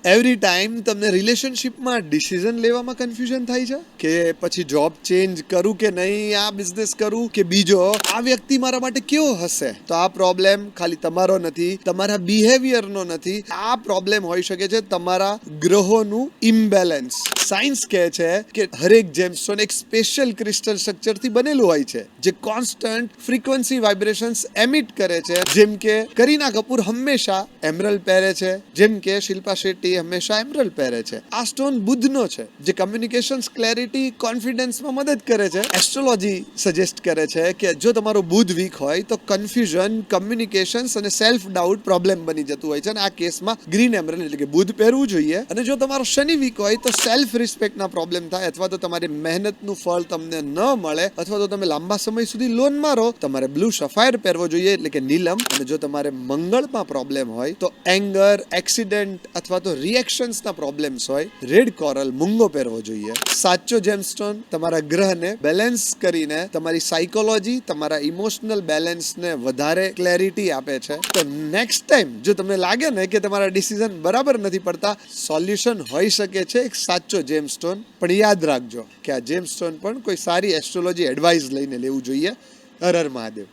Every time તમને રિલેશનશિપમાં decision લેવામાં confusion થાય છે કે પછી જોબ ચેન્જ કરું કે નહીં, આ બિઝનેસ કરું કે બીજો, આ વ્યક્તિ મારા માટે કેવો હશે? તો આ પ્રોબ્લેમ ખાલી તમારો નથી, તમારા બિહેવિયરનો નથી, આ પ્રોબ્લેમ હોઈ શકે છે તમારા ગ્રહોનું ઇમ્બેલેન્સ. સાયન્સ કહે છે કે હરેક જેમસ્ટોન એક સ્પેશિયલ ક્રિસ્ટલ સ્ટ્રક્ચરથી બનેલું હોય છે જે કોન્સ્ટન્ટ ફ્રીક્વન્સી વાઇબ્રેશન્સ એમિટ કરે છે. જેમ કે કરીના કપૂર હંમેશા એમરલ્ડ પહેરે છે, જેમ કે શિલ્પા શેટ્ટી હંમેશા એમરલ્ડ પહેરે છે. આ સ્ટોન બુધનો છે જે કમ્યુનિકેશન્સ, ક્લેરિટી, કોન્ફિડન્સમાં મદદ કરે છે. એસ્ટ્રોલોજી સજેસ્ટ કરે છે કે જો તમારો બુધ વીક હોય તો કન્ફ્યુઝન, કમ્યુનિકેશન્સ અને સેલ્ફ ડાઉટ પ્રોબ્લેમ બની જતું હોય છે અને આ કેસમાં ગ્રીન એમરલ્ડ એટલે કે બુધ પહેરવું જોઈએ. અને જો તમારો શનિ વીક હોય તો સેલ્ફ રિસ્પેક્ટના પ્રોબ્લેમ થાય અથવા તો તમારી મહેનતનું ફળ તમને ન મળે અથવા તો તમે લાંબા સમય સુધી લોનમાં રહો, તમારે બ્લુ સફાયર પહેરવો જોઈએ એટલે કે નીલમ. અને જો તમારે મંગળમાં પ્રોબ્લેમ હોય તો એંગર, એક્સિડન્ટ અથવા તો રિએક્શન્સના પ્રોબ્લેમ્સ હોય, રેડ કોરલ, મૂંગો પહેરવો જોઈએ. સાચો જેમસ્ટોન તમારા ગ્રહને બેલેન્સ કરીને તમારી સાયકોલોજી, તમારા ઇમોશનલ બેલેન્સને વધારે ક્લેરિટી આપે છે. તો નેક્સ્ટ ટાઈમ જો તમને લાગે ને કે તમારા ડિસિઝન બરાબર નથી પડતા, સોલ્યુશન હોઈ શકે છે એક સાચો જેમસ્ટોન. પણ યાદ રાખજો કે આ જેમસ્ટોન પણ કોઈ સારી એસ્ટ્રોલોજી એડવાઇસ લઈને લેવું જોઈએ. હર હર મહાદેવ.